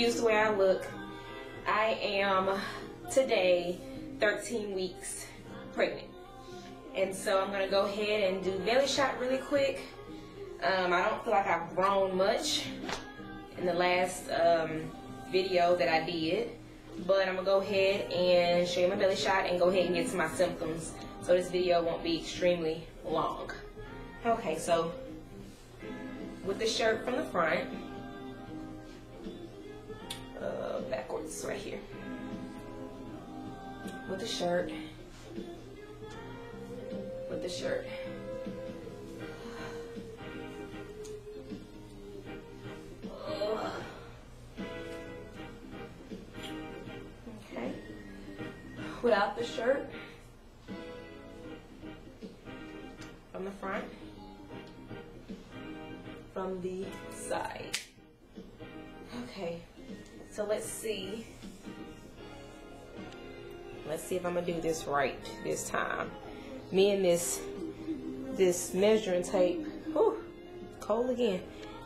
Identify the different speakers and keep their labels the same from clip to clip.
Speaker 1: confused the way I look, I am today 13 weeks pregnant. And so I'm gonna go ahead and do belly shot really quick. I don't feel like I've grown much in the last video that I did, but I'm gonna go ahead and show you my belly shot and go ahead and get to my symptoms, so this video won't be extremely long. Okay, so with the shirt from the front, backwards right here, with the shirt, okay, without the shirt, from the front, from the side. Okay, so let's see if I'm gonna do this right this time. Me and this measuring tape, whew, cold again.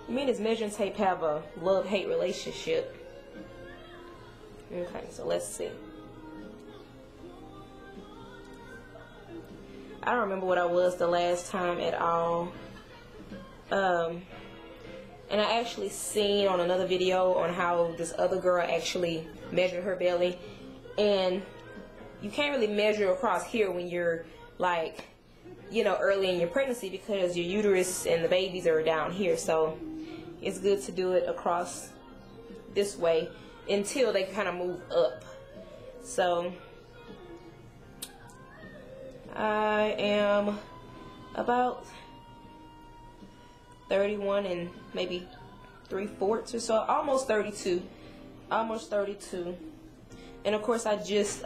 Speaker 1: Me and this measuring tape have a love-hate relationship. Okay, so let's see. I don't remember what I was the last time at all. And I actually seen on another video on how this other girl actually measured her belly, and you can't really measure across here when you're like, you know, early in your pregnancy, because your uterus and the babies are down here. So it's good to do it across this way until they kind of move up. So I am about 31 and maybe 3/4 or so, almost 32, and of course I just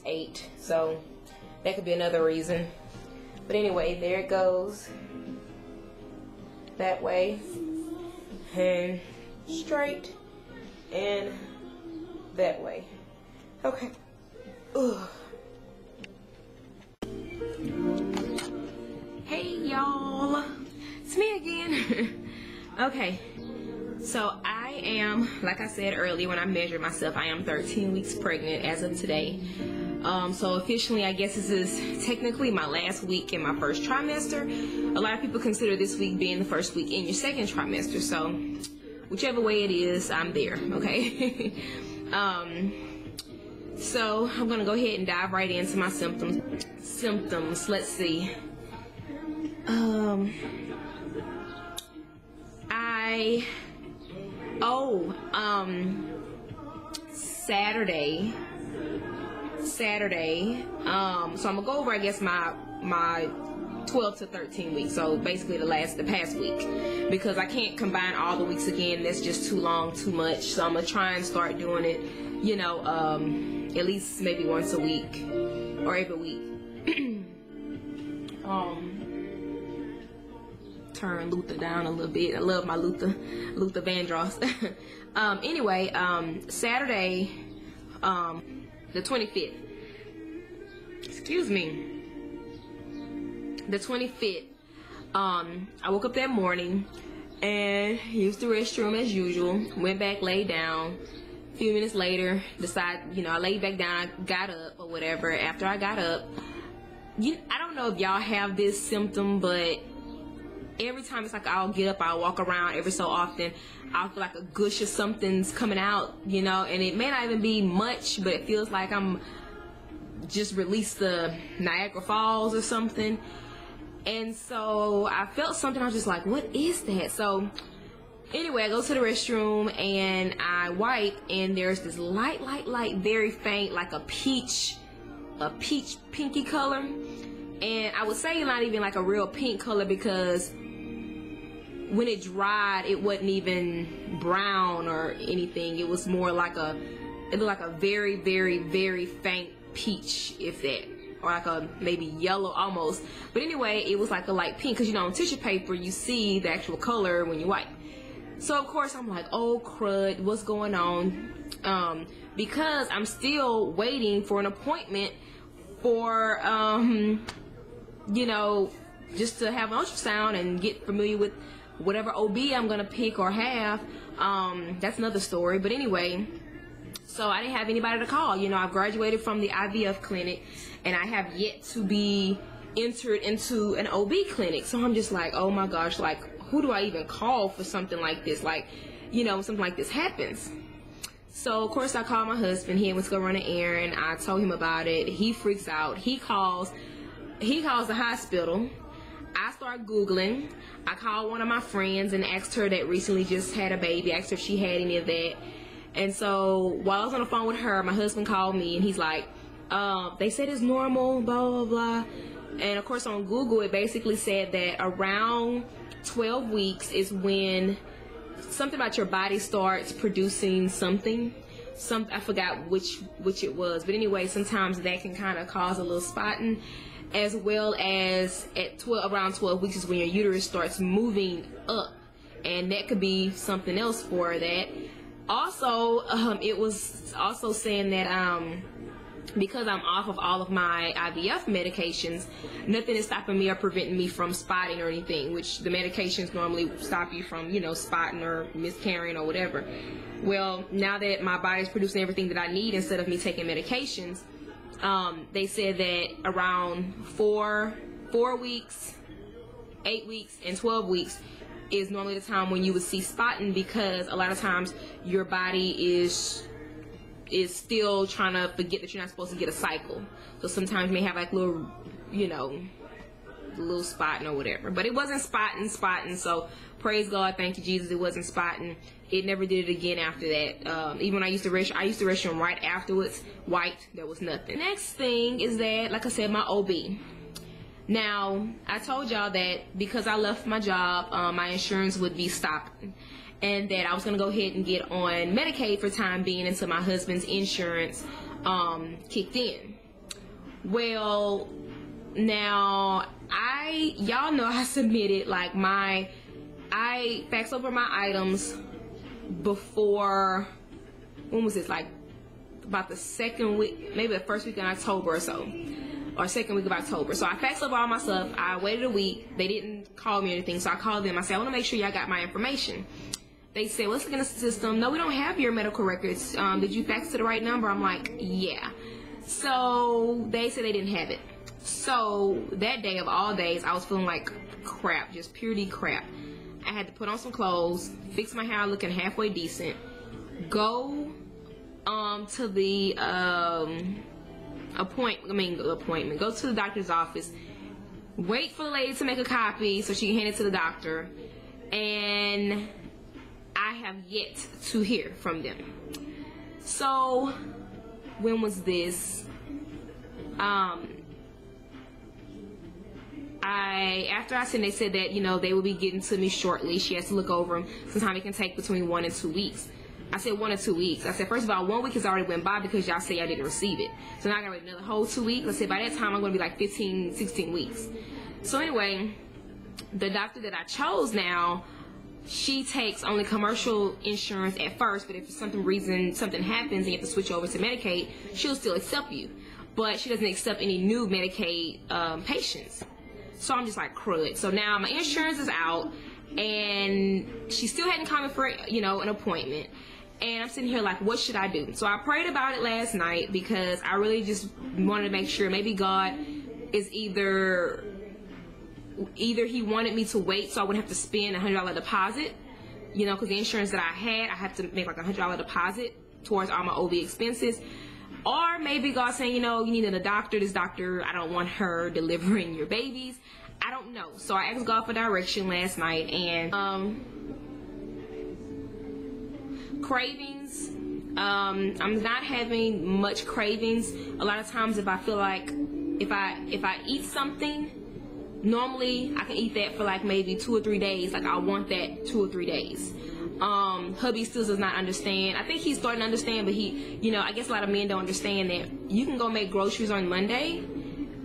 Speaker 1: ate, so that could be another reason. But anyway, there it goes, that way, and straight, and that way. Okay. Ugh. Hey y'all, it's me again. Okay, so I am, like I said earlier when I measured myself, I am 13 weeks pregnant as of today. So officially, I guess this is technically my last week in my first trimester. A lot of people consider this week being the first week in your second trimester, so whichever way it is, I'm there, okay? So I'm gonna go ahead and dive right into my symptoms. Let's see. Saturday, so I'm gonna go over, I guess, my 12 to 13 weeks, so basically the past week, because I can't combine all the weeks again. That's just too long, too much. So I'm gonna try and start doing it, you know, at least maybe once a week or every week. Turn Luther down a little bit. I love my Luther Vandross. Anyway, Saturday, the 25th. Excuse me. The 25th. I woke up that morning and used the restroom as usual. Went back, laid down. A few minutes later, decided, you know, I laid back down. I got up or whatever. After I got up, I don't know if y'all have this symptom, but every time it's like I'll get up, I'll walk around every so often, I'll feel like a gush of something's coming out, you know, and it may not even be much, but it feels like I'm just released the Niagara Falls or something. And so I felt something. I was just like, what is that? So anyway, I go to the restroom and I wipe, and there's this light, very faint, like a peach pinky color. And I would say not even like a real pink color, because when it dried, it wasn't even brown or anything. It was more like it looked like a very, very faint peach, if that, or like a maybe yellow almost. But anyway, it was like a light pink, because you know on tissue paper you see the actual color when you wipe. So of course I'm like, oh crud, what's going on? Because I'm still waiting for an appointment for you know, just to have an ultrasound and get familiar with whatever OB I'm gonna pick or have. That's another story. But anyway, so I didn't have anybody to call. You know, I've graduated from the IVF clinic, and I have yet to be entered into an OB clinic. So I'm just like, oh my gosh, like, who do I even call for something like this? Like, you know, something like this happens. So of course I called my husband. He went to go run an errand. I told him about it. He freaks out. He calls the hospital. I start Googling. I called one of my friends and asked her that recently just had a baby, asked her if she had any of that. And so while I was on the phone with her, my husband called me and he's like, they said it's normal, blah, blah, blah. And of course on Google, it basically said that around 12 weeks is when something about your body starts producing something. I forgot which it was. But anyway, sometimes that can kind of cause a little spotting, as well as at around 12 weeks is when your uterus starts moving up. And that could be something else for that. Also, it was also saying that because I'm off of all of my IVF medications, nothing is stopping me or preventing me from spotting or anything, which the medications normally stop you from, you know, spotting or miscarrying or whatever. Well, now that my body's producing everything that I need instead of me taking medications, they said that around 4 weeks, 8 weeks, and 12 weeks is normally the time when you would see spotting, because a lot of times your body is still trying to forget that you're not supposed to get a cycle. So sometimes you may have like little, you know, little spotting or whatever. But it wasn't spotting. So praise God, thank you Jesus, it wasn't spotting. It never did it again after that. Even when I used to restroom right afterwards, white, there was nothing. Next thing is that, like I said, my OB. Now, I told y'all that because I left my job, my insurance would be stopped, and that I was going to go ahead and get on Medicaid for time being until my husband's insurance kicked in. Well, now, y'all know I submitted, like, I faxed over my items before, when was this, like, about the second week, maybe the first week in October or so, or second week of October. So I faxed over all my stuff. I waited a week. They didn't call me or anything, so I called them. I said, I want to make sure y'all got my information. They said, well, let's look in the system. No, we don't have your medical records. Did you fax to the right number? I'm like, yeah. So they said they didn't have it. So that day of all days, I was feeling like crap, just purely crap. I had to put on some clothes, fix my hair looking halfway decent, go to the appointment, go to the doctor's office, wait for the lady to make a copy so she can hand it to the doctor, and I have yet to hear from them. So when was this? After I sent, they said that, you know, they will be getting to me shortly. She has to look over them. Sometimes it can take between 1 and 2 weeks. I said 1 or 2 weeks. I said, first of all, 1 week has already went by because y'all say y'all didn't receive it. So now I gotta wait another whole 2 weeks. I said by that time I'm gonna be like 15, 16 weeks. So anyway, the doctor that I chose now, she takes only commercial insurance at first, but if for some reason something happens and you have to switch over to Medicaid, she'll still accept you. But she doesn't accept any new Medicaid patients. So I'm just like, crud. So now my insurance is out, and she still hadn't come in for, you know, an appointment. And I'm sitting here like, what should I do? So I prayed about it last night because I really just wanted to make sure maybe God is either he wanted me to wait so I wouldn't have to spend a $100 deposit, you know, because the insurance that I had to make like a $100 deposit towards all my OB expenses. Or maybe God's saying, you know, you needed a doctor. This doctor, I don't want her delivering your babies. I don't know. So I asked God for direction last night, and cravings. I'm not having much cravings. A lot of times if I feel like if I eat something, normally I can eat that for like maybe 2 or 3 days. Like I want that 2 or 3 days. Hubby still does not understand. I think he's starting to understand, but he, you know, I guess a lot of men don't understand that you can go make groceries on Monday,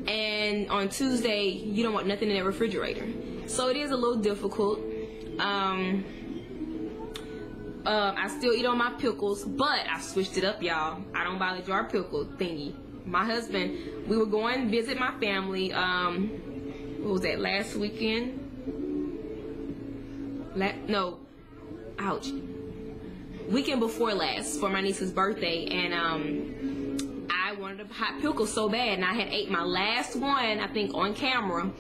Speaker 1: and on Tuesday you don't want nothing in the refrigerator. So it is a little difficult. I still eat on my pickles, but I switched it up, y'all. I don't buy the jar pickle thingy. My husband, we were going to visit my family, what was that, last weekend? weekend before last for my niece's birthday, and I wanted a hot pickle so bad, and I had ate my last one, I think, on camera,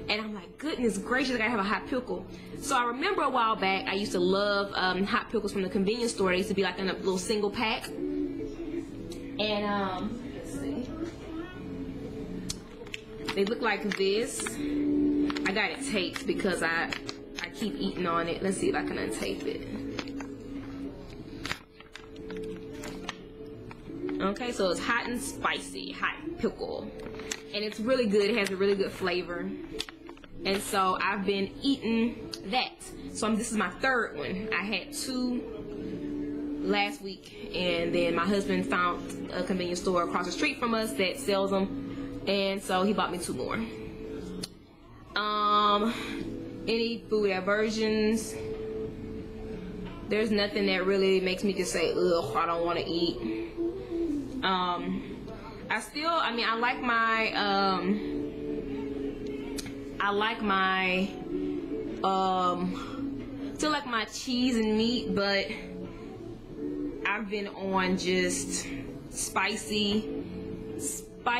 Speaker 1: and I'm like, goodness gracious, I gotta have a hot pickle. So I remember a while back, I used to love hot pickles from the convenience store. They used to be like in a little single pack, and let's see, they look like this. I got it taped because I keep eating on it. Let's see if I can untape it. Okay, so it's hot and spicy, hot pickle. And it's really good, it has a really good flavor. And so I've been eating that. So this is my third one. I had 2 last week, and then my husband found a convenience store across the street from us that sells them. And so he bought me 2 more. Any food aversions? There's nothing that really makes me just say, ugh, I don't want to eat. I still like my cheese and meat, but I've been on just spicy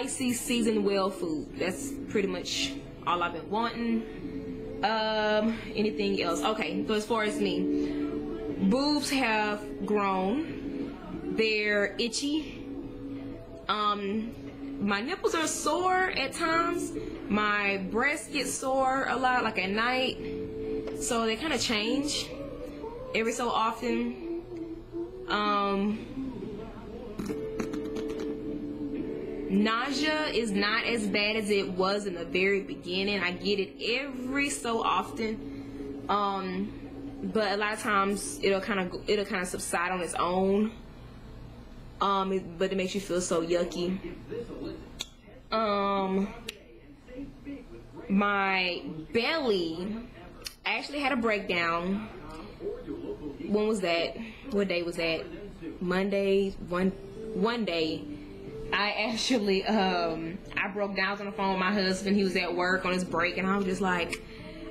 Speaker 1: seasoned well food. That's pretty much all I've been wanting. Anything else? Okay, so as far as me, boobs have grown. They're itchy. My nipples are sore at times. My breasts get sore a lot, like at night. So they kind of change every so often. Nausea is not as bad as it was in the very beginning. I get it every so often. But a lot of times it'll kind of subside on its own. But it makes you feel so yucky. My belly, I actually had a breakdown. When was that? What day was that? Monday. One day, I actually I broke down on the phone with my husband. He was at work on his break, and I was just like,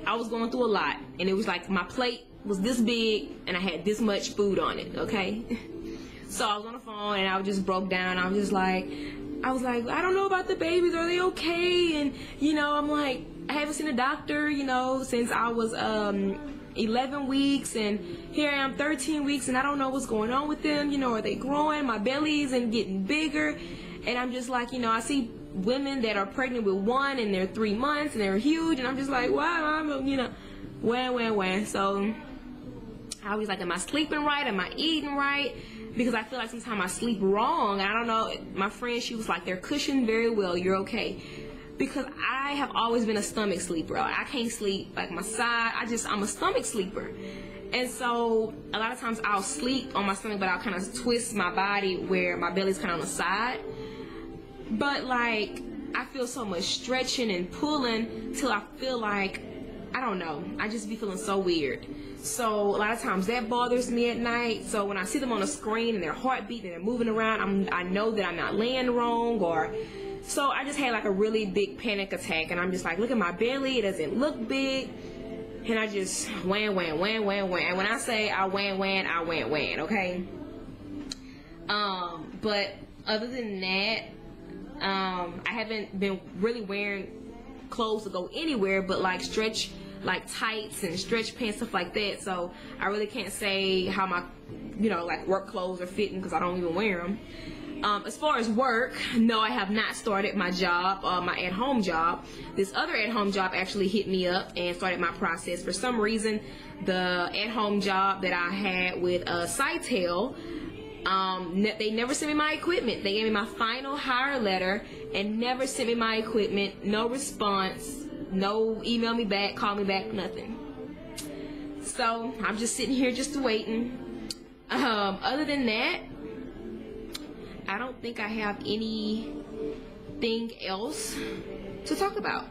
Speaker 1: I was going through a lot, and it was like my plate was this big, and I had this much food on it. Okay. So I was on the phone, and I just broke down. I was like, I don't know about the babies. Are they okay? And, you know, I'm like, I haven't seen a doctor, you know, since I was 11 weeks. And here I am 13 weeks, and I don't know what's going on with them. You know, are they growing? My belly isn't getting bigger. And I'm just like, you know, I see women that are pregnant with 1 and they're 3 months, and they're huge. And I'm just like, wow, I'm, you know, when. So I was like, am I sleeping right? Am I eating right? Because I feel like sometimes I sleep wrong. I don't know. My friend, she was like, they're cushioned very well. You're okay. Because I have always been a stomach sleeper. I can't sleep like my side. I'm a stomach sleeper. And so a lot of times I'll sleep on my stomach, but I'll kind of twist my body where my belly's kind of on the side. But like, I feel so much stretching and pulling till I feel like, I don't know, I just be feeling so weird. So a lot of times that bothers me at night. So when I see them on the screen and their heart beating and they're moving around, I know that I'm not laying wrong, or so I just had like a really big panic attack, and I'm just like, look at my belly, it doesn't look big, and I just wham. And when I say I wham, okay? But other than that, I haven't been really wearing clothes to go anywhere, but like stretch, like tights and stretch pants, stuff like that. So I really can't say how my, you know, like work clothes are fitting because I don't even wear them. As far as work, no, I have not started my job, my at-home job. This other at-home job actually hit me up and started my process. For some reason, the at-home job that I had with Sitel, they never sent me my equipment. They gave me my final hire letter and never sent me my equipment. No response. No email me back, call me back, nothing. So I'm just sitting here just waiting. Other than that, I don't think I have anything else to talk about.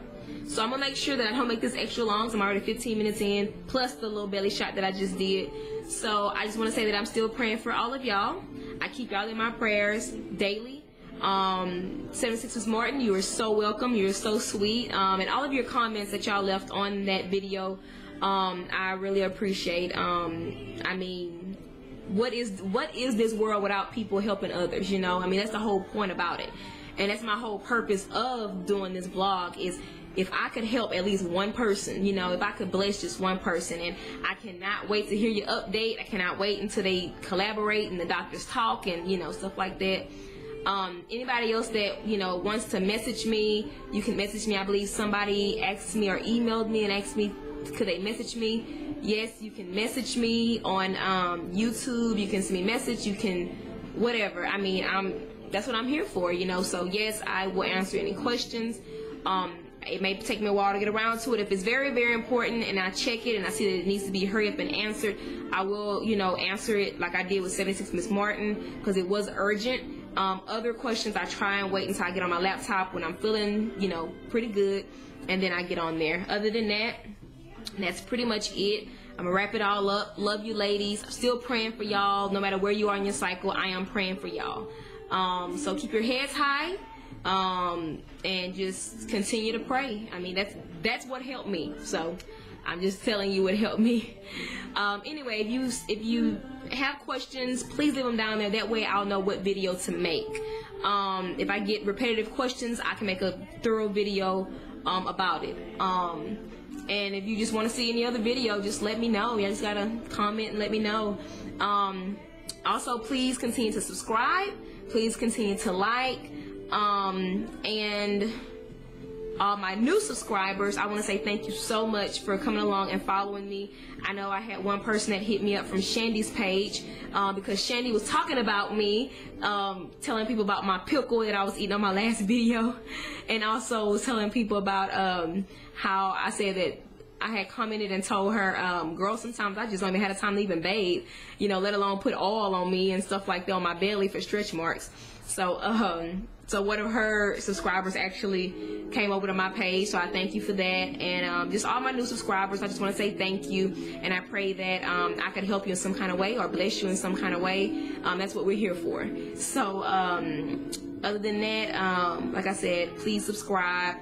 Speaker 1: So I'm gonna make sure that I don't make this extra long, so I'm already 15 minutes in, plus the little belly shot that I just did. So I just want to say that I'm still praying for all of y'all. I keep y'all in my prayers daily. 76 Martin, you are so welcome. You're so sweet. And all of your comments that y'all left on that video, I really appreciate. I mean, what is this world without people helping others, you know? I mean, that's the whole point about it. And that's my whole purpose of doing this vlog, is if I could help at least one person, you know, if I could bless just one person. And I cannot wait to hear your update. I cannot wait until they collaborate and the doctors talk and, you know, stuff like that. Anybody else that, you know, wants to message me, you can message me. I believe somebody asked me or emailed me and asked me, could they message me? Yes, you can message me on YouTube. You can send me a message. You can, whatever. I mean, that's what I'm here for, you know. So yes, I will answer any questions. It may take me a while to get around to it. If it's very, very important and I check it and I see that it needs to be hurry up and answered, I will, you know, answer it like I did with 76 Miss Martin, because it was urgent. Other questions, I try and wait until I get on my laptop when I'm feeling, you know, pretty good, and then I get on there. Other than that, that's pretty much it. I'm gonna wrap it all up. Love you, ladies. I'm still praying for y'all. No matter where you are in your cycle, I am praying for y'all. So keep your heads high. And just continue to pray. I mean, that's what helped me. So I'm just telling you what helped me. Anyway, if you have questions, please leave them down there. That way I'll know what video to make. If I get repetitive questions, I can make a thorough video about it. And if you just want to see any other video, just let me know. You just gotta comment and let me know. Also, please continue to subscribe. Please continue to like. And all my new subscribers, I want to say thank you so much for coming along and following me. I know I had one person that hit me up from Shandy's page, because Shandy was talking about me, telling people about my pickle that I was eating on my last video, and also was telling people about how I said that I had commented and told her, girl, sometimes I just don't even have the time to even bathe, you know, let alone put oil on me and stuff like that on my belly for stretch marks. So one of her subscribers actually came over to my page, so I thank you for that. And just all my new subscribers, I just want to say thank you, and I pray that I could help you in some kind of way or bless you in some kind of way. That's what we're here for. So other than that, like I said, please subscribe,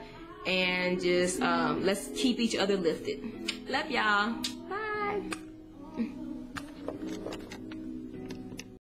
Speaker 1: and just let's keep each other lifted. Love y'all.